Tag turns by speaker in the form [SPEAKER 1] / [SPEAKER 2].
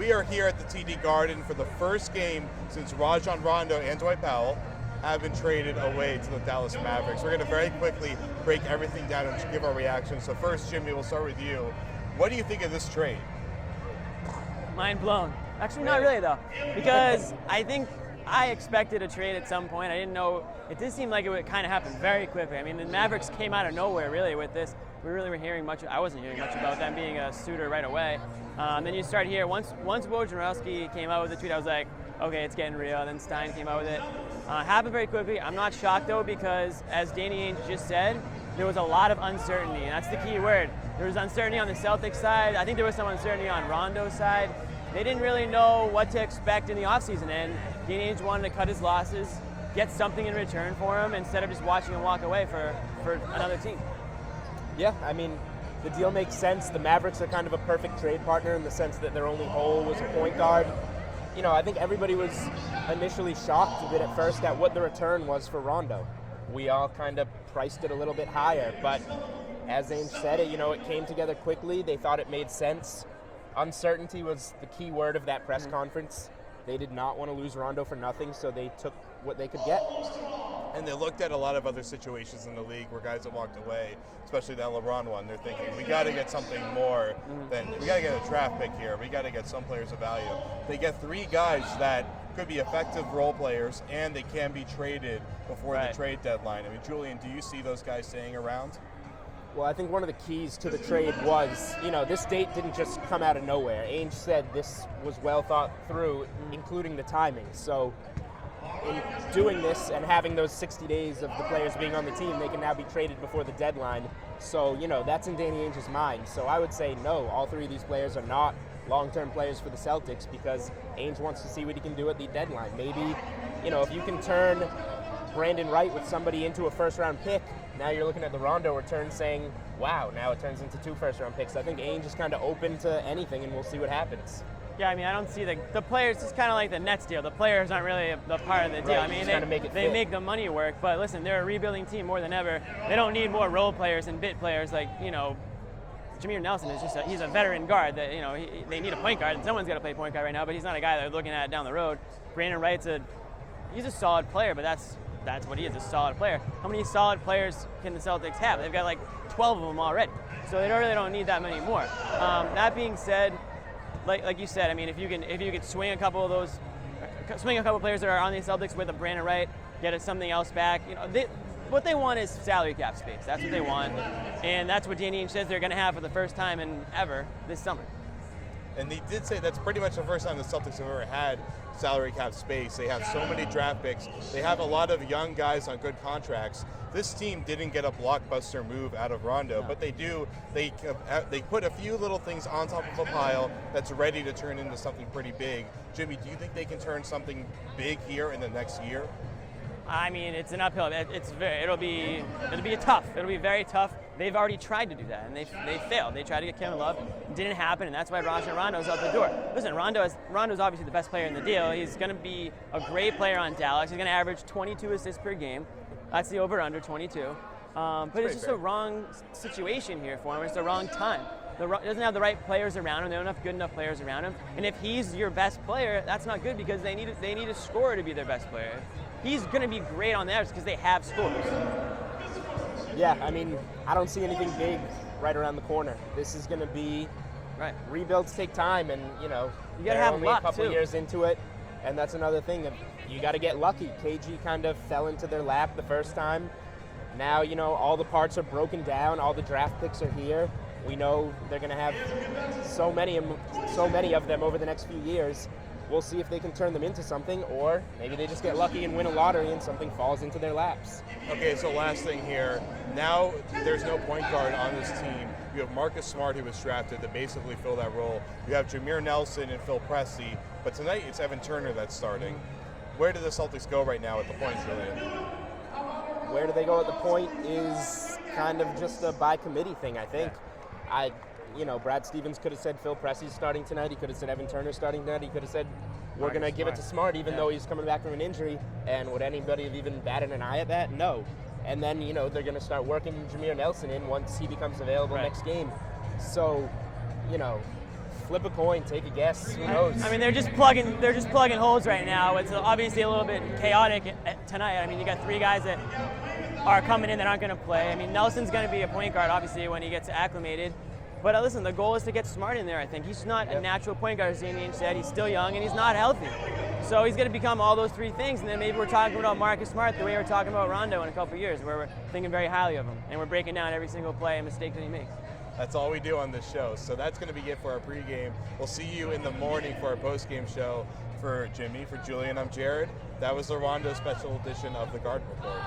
[SPEAKER 1] We are here at the TD Garden for the first game since Rajon, Rondo, and Dwight Powell have been traded away to the Dallas Mavericks. We're going to very quickly break everything down and give our reactions. So first, Jimmy, we'll start with you. What do you think of this trade?
[SPEAKER 2] Mind blown. Actually, not really though, because I think I expected a trade at some point. I didn't know. It did seem like it would kind of happen very quickly. I mean, the Mavericks came out of nowhere really with this. We really were hearing much. I wasn't hearing much about them being a suitor right away. Then you start here. Once Wojnarowski came out with the tweet, I was like, okay, it's getting real. Then Stein came out with it. Happened very quickly. I'm not shocked though, because as Danny Ainge just said, there was a lot of uncertainty, and that's the key word. There was uncertainty on the Celtics side. I think there was some uncertainty on Rondo's side. They didn't really know what to expect in the offseason, and Danny Ainge wanted to cut his losses, get something in return for him, instead of just watching him walk away for another team.
[SPEAKER 3] Yeah, I mean, the deal makes sense. The Mavericks are kind of a perfect trade partner in the sense that their only hole was a point guard. You know, I think everybody was initially shocked a bit at first at what the return was for Rondo. We all kind of priced it a little bit higher, but as Ainge said it, you know, it came together quickly. They thought it made sense. Uncertainty was the key word of that press conference. They did not want to lose Rondo for nothing, so they took what they could get.
[SPEAKER 1] And they looked at a lot of other situations in the league where guys have walked away, especially that LeBron one. They're thinking, we got to get something more than, we got to get a draft pick here. We got to get some players of value. They get three guys that could be effective role players, and they can be traded before the trade deadline. I mean, Julian, do you see those guys staying around?
[SPEAKER 3] Well, I think one of the keys to the trade was, you know, this date didn't just come out of nowhere. Ainge said this was well thought through, including the timing. So in doing this and having those 60 days of the players being on the team, they can now be traded before the deadline. So, you know, that's in Danny Ainge's mind. So I would say no, all three of these players are not long-term players for the Celtics, because Ainge wants to see what he can do at the deadline. Maybe, you know, if you can turn Brandon Wright with somebody into a first-round pick, now you're looking at the Rondo return saying, wow, now it turns into 2 first-round picks. I think Ainge is kind of open to anything, and we'll see what happens.
[SPEAKER 2] Yeah, I mean, I don't see the players. It's kind of like the Nets deal. The players aren't really the part of the deal.
[SPEAKER 3] Right,
[SPEAKER 2] I mean,
[SPEAKER 3] they
[SPEAKER 2] make the money work, but listen, they're a rebuilding team more than ever. They don't need more role players and bit players like, you know, Jameer Nelson is just he's a veteran guard that, you know, they need a point guard, and someone's got to play point guard right now, but he's not a guy they're looking at down the road. Brandon Wright's he's a solid player, but that's what he is, a solid player. How many solid players can the Celtics have? They've got like 12 of them already, so they really don't need that many more. That being said, like you said, I mean, if you could swing a couple players that are on the Celtics with a Brandon Wright, get something else back, you know, what they want is salary cap space. That's what they want, and that's what Danny Ainge says they're going to have for the first time in ever this summer.
[SPEAKER 1] And they did say that's pretty much the first time the Celtics have ever had salary cap space. They have so many draft picks. They have a lot of young guys on good contracts. This team didn't get a blockbuster move out of Rondo, but they do. They put a few little things on top of a pile that's ready to turn into something pretty big. Jimmy, do you think they can turn something big here in the next year?
[SPEAKER 2] I mean, it's an uphill. It'll be tough. It'll be very tough. They've already tried to do that, and they failed. They tried to get Kevin Love. It didn't happen, and that's why Rajon Rondo's out the door. Listen, Rondo's obviously the best player in the deal. He's going to be a great player on Dallas. He's going to average 22 assists per game. That's the over-under, 22. But it's just a wrong situation here for him. It's the wrong time. He doesn't have the right players around him. They don't have good enough players around him. And if he's your best player, that's not good, because they need a scorer to be their best player. He's going to be great on the average because they have scorers.
[SPEAKER 3] Yeah, I mean, I don't see anything big right around the corner. This is going to be rebuilds take time, and you know,
[SPEAKER 2] you got to have
[SPEAKER 3] only
[SPEAKER 2] luck
[SPEAKER 3] a couple
[SPEAKER 2] too.
[SPEAKER 3] Years into it, and that's another thing. You got to get lucky. KG kind of fell into their lap the first time. Now, you know, all the parts are broken down. All the draft picks are here. We know they're going to have so many of them over the next few years. We'll see if they can turn them into something, or maybe they just get lucky and win a lottery and something falls into their laps.
[SPEAKER 1] Okay, so last thing here. Now there's no point guard on this team. You have Marcus Smart, who was drafted, to basically fill that role. You have Jameer Nelson and Phil Pressey, but tonight it's Evan Turner that's starting. Where do the Celtics go right now at the point, Julian?
[SPEAKER 3] Where do they go at the point is kind of just a by committee thing, I think. You know, Brad Stevens could have said Phil Pressey's starting tonight. He could have said Evan Turner's starting tonight. He could have said we're going to give it to Smart, even though he's coming back from an injury. And would anybody have even batted an eye at that? No. And then, you know, they're going to start working Jameer Nelson in once he becomes available next game. So, you know, flip a coin, take a guess. Who knows?
[SPEAKER 2] I mean, they're just plugging holes right now. It's obviously a little bit chaotic tonight. I mean, you got 3 guys that are coming in that aren't going to play. I mean, Nelson's going to be a point guard, obviously, when he gets acclimated. But listen, the goal is to get Smart in there, I think. He's not a natural point guard, as Damien said. He's still young, and he's not healthy. So he's going to become all those 3 things, and then maybe we're talking about Marcus Smart the way we're talking about Rondo in a couple of years, where we're thinking very highly of him, and we're breaking down every single play and mistake that he makes.
[SPEAKER 1] That's all we do on this show. So that's going to be it for our pregame. We'll see you in the morning for our postgame show. For Jimmy, for Julian, I'm Jared. That was the Rondo special edition of the Garden Report.